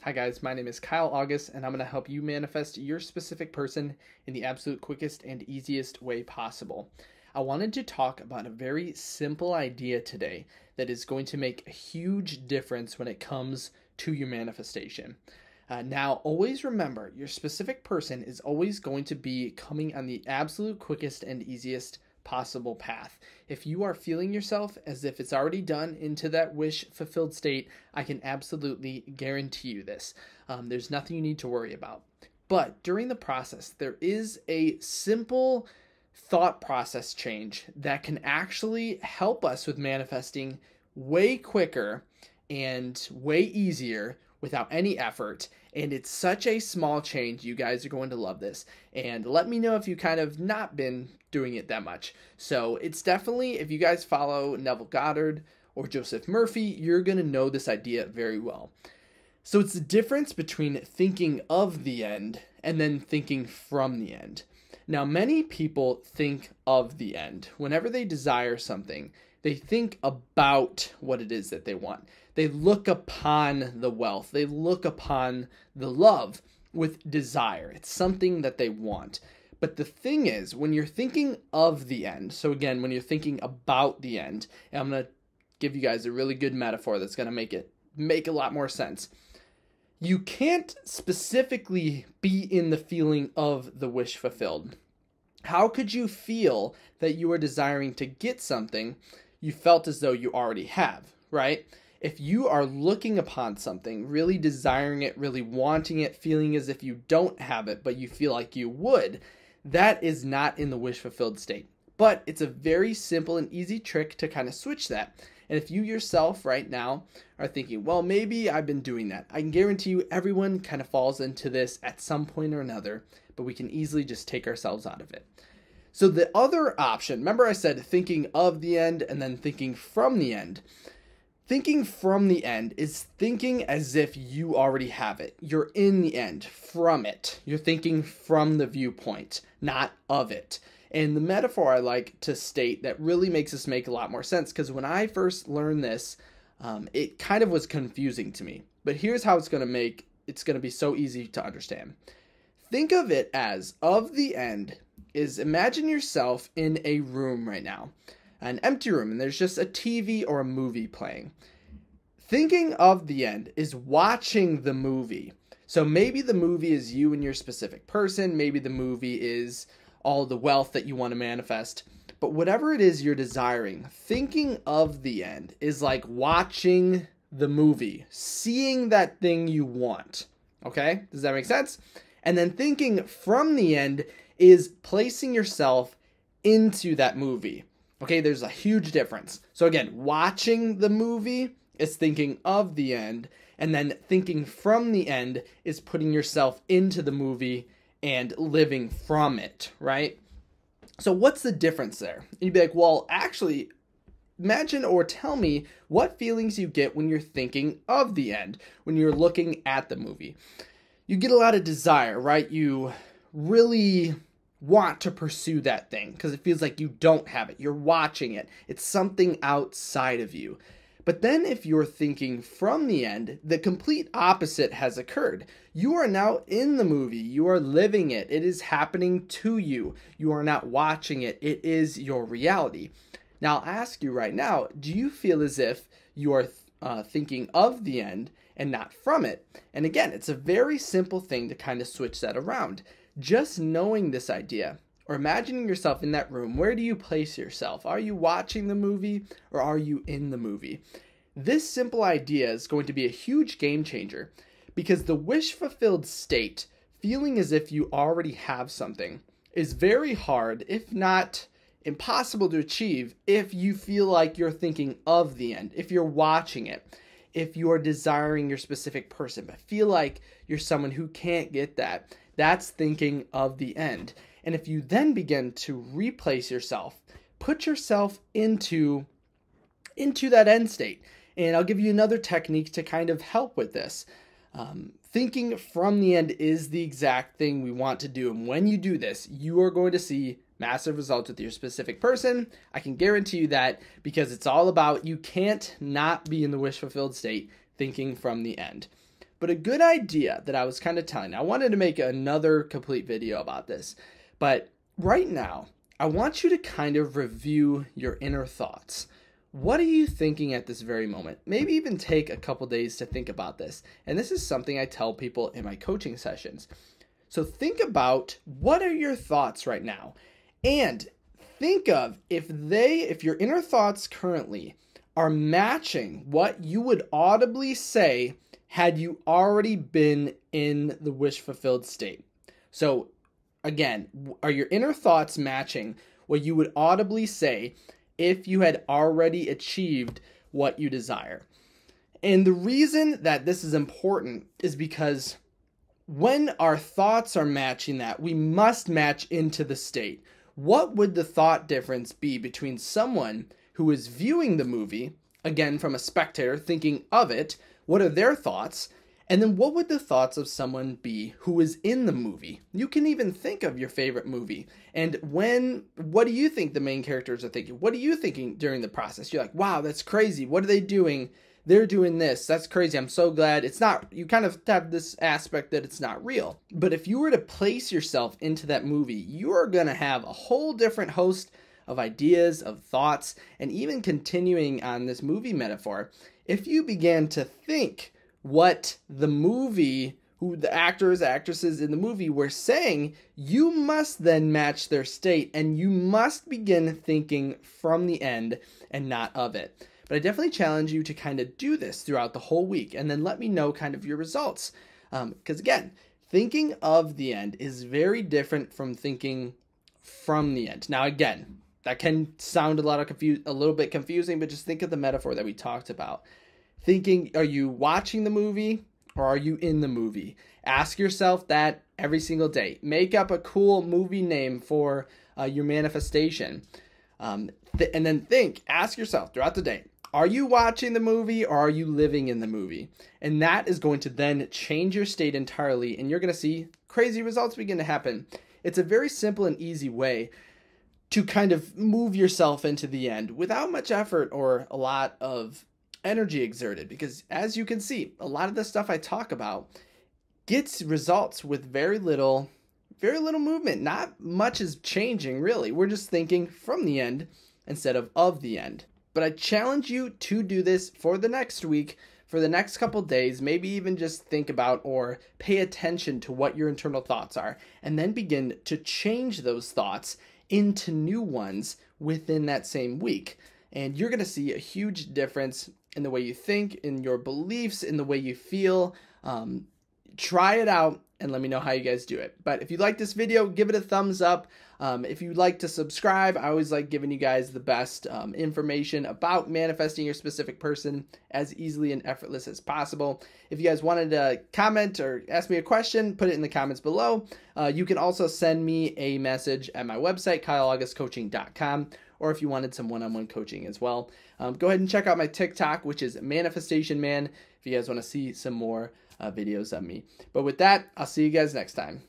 Hi guys, my name is Kyle August and I'm going to help you manifest your specific person in the absolute quickest and easiest way possible. I wanted to talk about a very simple idea today that is going to make a huge difference when it comes to your manifestation. Now, always remember, your specific person is always going to be coming on the absolute quickest and easiest possible path. If you are feeling yourself as if it's already done into that wish fulfilled state, I can absolutely guarantee you this. There's nothing you need to worry about. But during the process, there is a simple thought process change that can actually help us with manifesting way quicker and way easier without any effort. And it's such a small change. You guys are going to love this. And let me know if you kind of not been doing it that much. So it's definitely, if you guys follow Neville Goddard or Joseph Murphy, you're going to know this idea very well. So it's the difference between thinking of the end and then thinking from the end. Now, many people think of the end. Whenever they desire something, they think about what it is that they want. They look upon the wealth. They look upon the love with desire. It's something that they want. But the thing is, when you're thinking of the end, so again, when you're thinking about the end, and I'm going to give you guys a really good metaphor that's going to make a lot more sense. You can't specifically be in the feeling of the wish fulfilled. How could you feel that you are desiring to get something you felt as though you already have, right? If you are looking upon something, really desiring it, really wanting it, feeling as if you don't have it, but you feel like you would, that is not in the wish fulfilled state. But it's a very simple and easy trick to kind of switch that. And if you yourself right now are thinking, well, maybe I've been doing that, I can guarantee you everyone kind of falls into this at some point or another, but we can easily just take ourselves out of it. So the other option, remember I said thinking of the end and then thinking from the end. Thinking from the end is thinking as if you already have it. You're in the end, from it. You're thinking from the viewpoint, not of it. And the metaphor I like to state that really makes this make a lot more sense, because when I first learned this, it kind of was confusing to me. But here's how it's going to be so easy to understand. Think of it as, of the end, is imagine yourself in a room right now. An empty room, and there's just a TV or a movie playing. Thinking of the end is watching the movie. So maybe the movie is you and your specific person. Maybe the movie is all the wealth that you want to manifest. But whatever it is you're desiring, thinking of the end is like watching the movie, seeing that thing you want. Okay? Does that make sense? And then thinking from the end is placing yourself into that movie. Okay, there's a huge difference. So again, watching the movie is thinking of the end, and then thinking from the end is putting yourself into the movie and living from it, right? So what's the difference there? And you'd be like, well, actually, imagine or tell me what feelings you get when you're thinking of the end, when you're looking at the movie. You get a lot of desire, right? You really want to pursue that thing because it feels like you don't have it. You're watching it. It's something outside of you. But then if you're thinking from the end, the complete opposite has occurred. You are now in the movie. You are living it. It is happening to you. You are not watching it. It is your reality. Now, I'll ask you right now, do you feel as if you are thinking of the end and not from it? And again, it's a very simple thing to kind of switch that around. Just knowing this idea, or imagining yourself in that room, where do you place yourself? Are you watching the movie or are you in the movie? This simple idea is going to be a huge game changer because the wish fulfilled state, feeling as if you already have something, is very hard, if not impossible to achieve, if you feel like you're thinking of the end, if you're watching it, if you are desiring your specific person, but feel like you're someone who can't get that. That's thinking of the end. And if you then begin to replace yourself, put yourself into that end state. And I'll give you another technique to kind of help with this. Thinking from the end is the exact thing we want to do. And when you do this, you are going to see massive results with your specific person. I can guarantee you that, because it's all about, you can't not be in the wish fulfilled state thinking from the end. But a good idea that I was kind of telling, I wanted to make another complete video about this, but right now, I want you to kind of review your inner thoughts. What are you thinking at this very moment? Maybe even take a couple days to think about this. And this is something I tell people in my coaching sessions. So think about, what are your thoughts right now? And think of if your inner thoughts currently are matching what you would audibly say had you already been in the wish fulfilled state. So again, are your inner thoughts matching what you would audibly say if you had already achieved what you desire? And the reason that this is important is because when our thoughts are matching that, we must match into the state. What would the thought difference be between someone who is viewing the movie, again from a spectator thinking of it, what are their thoughts? And then what would the thoughts of someone be who is in the movie? You can even think of your favorite movie. And what do you think the main characters are thinking? What are you thinking during the process? You're like, wow, that's crazy. What are they doing? They're doing this. That's crazy. I'm so glad it's not, you kind of have this aspect that it's not real. But if you were to place yourself into that movie, you are going to have a whole different host of ideas, of thoughts, and even continuing on this movie metaphor, if you began to think what the movie, who the actors, actresses in the movie were saying, you must then match their state, and you must begin thinking from the end and not of it. But I definitely challenge you to kind of do this throughout the whole week, and then let me know kind of your results. Because again, thinking of the end is very different from thinking from the end. Now again, that can sound a little bit confusing, but just think of the metaphor that we talked about. Thinking, are you watching the movie or are you in the movie? Ask yourself that every single day. Make up a cool movie name for your manifestation. And then ask yourself throughout the day, are you watching the movie or are you living in the movie? And that is going to then change your state entirely, and you're going to see crazy results begin to happen. It's a very simple and easy way to kind of move yourself into the end without much effort or a lot of energy exerted, because as you can see, a lot of the stuff I talk about gets results with very little movement. Not much is changing really. We're just thinking from the end instead of the end. But I challenge you to do this for the next week, for the next couple days, maybe even just think about or pay attention to what your internal thoughts are, and then begin to change those thoughts into new ones within that same week. And you're going to see a huge difference in the way you think, in your beliefs, in the way you feel. Try it out and let me know how you guys do it. But if you like this video, give it a thumbs up. If you'd like to subscribe, I always like giving you guys the best information about manifesting your specific person as easily and effortless as possible. If you guys wanted to comment or ask me a question, put it in the comments below. You can also send me a message at my website, kyleaugustcoaching.com, or if you wanted some one-on-one coaching as well. Go ahead and check out my TikTok, which is Manifestation Man, if you guys want to see some more videos of me. But with that, I'll see you guys next time.